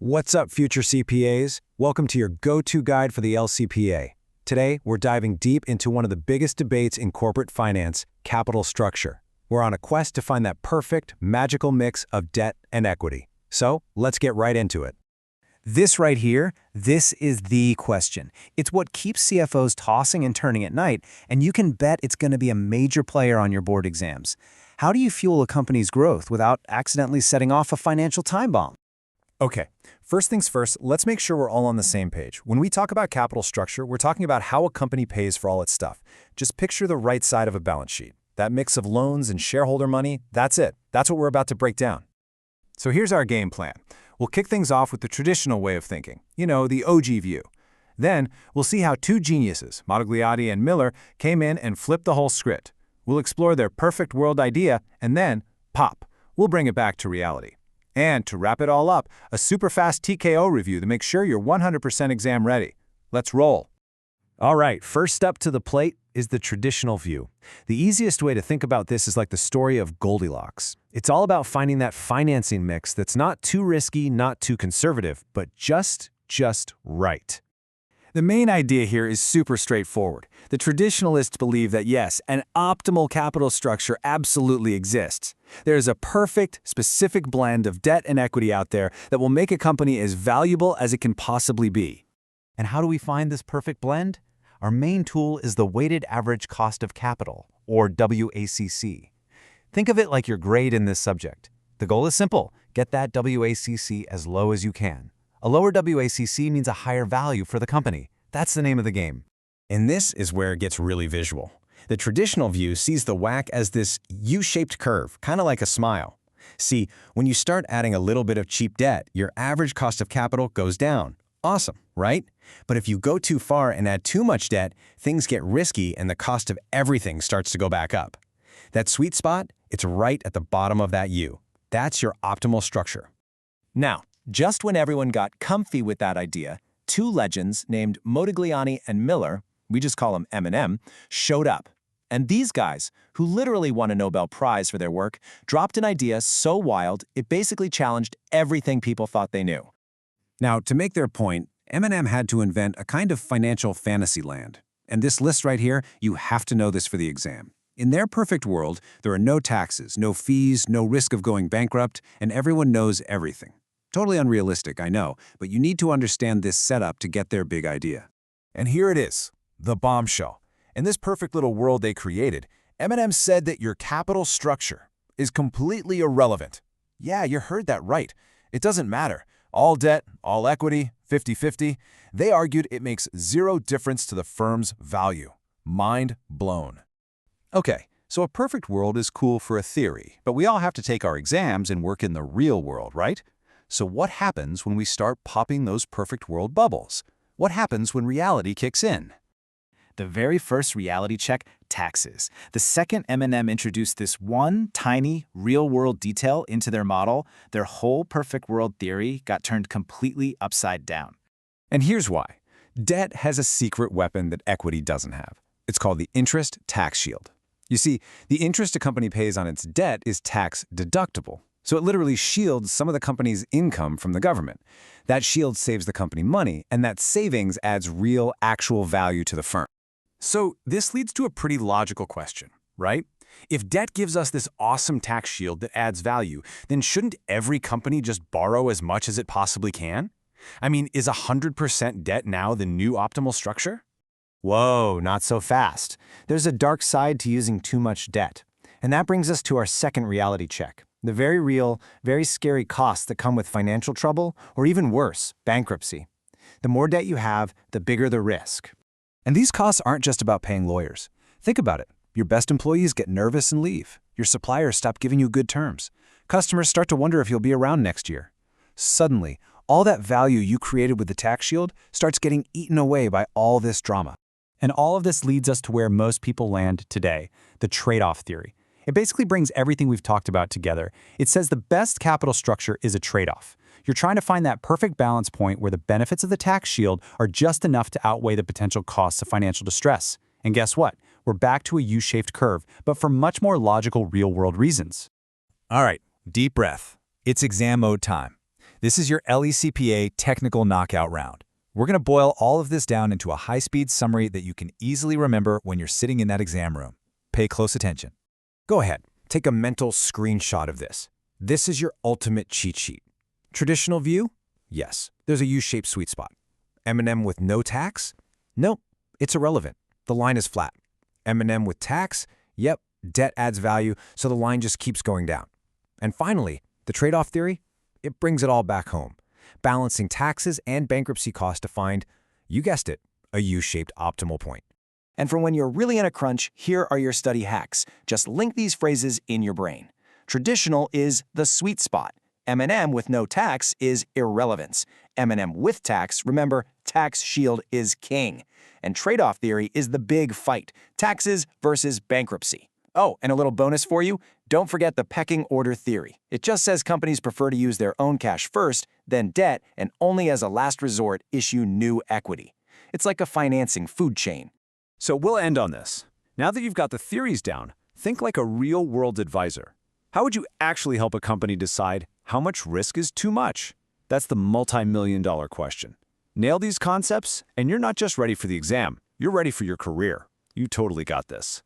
What's up, future CPAs? Welcome to your go-to guide for the LCPA. Today, we're diving deep into one of the biggest debates in corporate finance, capital structure. We're on a quest to find that perfect, magical mix of debt and equity. So, let's get right into it. This right here, this is the question. It's what keeps CFOs tossing and turning at night, and you can bet it's going to be a major player on your board exams. How do you fuel a company's growth without accidentally setting off a financial time bomb? Okay, first things first, let's make sure we're all on the same page. When we talk about capital structure, we're talking about how a company pays for all its stuff. Just picture the right side of a balance sheet. That mix of loans and shareholder money, that's it. That's what we're about to break down. So here's our game plan. We'll kick things off with the traditional way of thinking, the OG view. Then, we'll see how two geniuses, Modigliani and Miller, came in and flipped the whole script. We'll explore their perfect world idea, and then, pop, we'll bring it back to reality. And to wrap it all up, a super fast TKO review to make sure you're 100% exam ready. Let's roll. All right, first up to the plate is the traditional view. The easiest way to think about this is like the story of Goldilocks. It's all about finding that financing mix that's not too risky, not too conservative, but just right. The main idea here is super straightforward. The traditionalists believe that yes, an optimal capital structure absolutely exists. There's a perfect, specific blend of debt and equity out there that will make a company as valuable as it can possibly be. And how do we find this perfect blend? Our main tool is the weighted average cost of capital, or WACC. Think of it like your grade in this subject. The goal is simple: get that WACC as low as you can. A lower WACC means a higher value for the company. That's the name of the game. And this is where it gets really visual. The traditional view sees the WACC as this U-shaped curve, kind of like a smile. See, when you start adding a little bit of cheap debt, your average cost of capital goes down. Awesome, right? But if you go too far and add too much debt, things get risky and the cost of everything starts to go back up. That sweet spot, it's right at the bottom of that U. That's your optimal structure. Now, just when everyone got comfy with that idea, two legends named Modigliani and Miller, we just call them M&M, showed up. And these guys, who literally won a Nobel Prize for their work, dropped an idea so wild it basically challenged everything people thought they knew. Now, to make their point, M&M had to invent a kind of financial fantasy land. And this list right here, you have to know this for the exam. In their perfect world, there are no taxes, no fees, no risk of going bankrupt, and everyone knows everything. Totally unrealistic, I know, but you need to understand this setup to get their big idea. And here it is, the bombshell. In this perfect little world they created, M&M said that your capital structure is completely irrelevant. Yeah, you heard that right. It doesn't matter. All debt, all equity, 50-50. They argued it makes zero difference to the firm's value. Mind blown. Okay, so a perfect world is cool for a theory, but we all have to take our exams and work in the real world, right? So what happens when we start popping those perfect world bubbles? What happens when reality kicks in? The very first reality check, taxes. The second M&M introduced this one tiny real-world detail into their model, their whole perfect world theory got turned completely upside down. And here's why. Debt has a secret weapon that equity doesn't have. It's called the interest tax shield. You see, the interest a company pays on its debt is tax deductible. So it literally shields some of the company's income from the government. That shield saves the company money, and that savings adds real, actual value to the firm. So this leads to a pretty logical question, right? If debt gives us this awesome tax shield that adds value, then shouldn't every company just borrow as much as it possibly can? I mean, is 100% debt now the new optimal structure? Whoa, not so fast. There's a dark side to using too much debt. And that brings us to our second reality check. The very real, very scary costs that come with financial trouble, or even worse, bankruptcy. The more debt you have, the bigger the risk. And these costs aren't just about paying lawyers. Think about it. Your best employees get nervous and leave. Your suppliers stop giving you good terms. Customers start to wonder if you'll be around next year. Suddenly, all that value you created with the tax shield starts getting eaten away by all this drama. And all of this leads us to where most people land today, the trade-off theory. It basically brings everything we've talked about together. It says the best capital structure is a trade-off. You're trying to find that perfect balance point where the benefits of the tax shield are just enough to outweigh the potential costs of financial distress. And guess what? We're back to a U-shaped curve, but for much more logical real-world reasons. All right, deep breath. It's exam mode time. This is your LECPA technical knockout round. We're going to boil all of this down into a high-speed summary that you can easily remember when you're sitting in that exam room. Pay close attention. Go ahead, take a mental screenshot of this. This is your ultimate cheat sheet. Traditional view? Yes, there's a U-shaped sweet spot. M&M with no tax? Nope, it's irrelevant. The line is flat. M&M with tax? Yep, debt adds value, so the line just keeps going down. And finally, the trade-off theory? It brings it all back home, balancing taxes and bankruptcy costs to find, you guessed it, a U-shaped optimal point. And for when you're really in a crunch, here are your study hacks. Just link these phrases in your brain. Traditional is the sweet spot. M&M with no tax is irrelevance. M&M with tax, remember, tax shield is king. And trade-off theory is the big fight, taxes versus bankruptcy. Oh, and a little bonus for you, don't forget the pecking order theory. It just says companies prefer to use their own cash first, then debt, and only as a last resort issue new equity. It's like a financing food chain. So we'll end on this. Now that you've got the theories down, think like a real-world advisor. How would you actually help a company decide how much risk is too much? That's the multi-million-dollar question. Nail these concepts, and you're not just ready for the exam, you're ready for your career. You totally got this.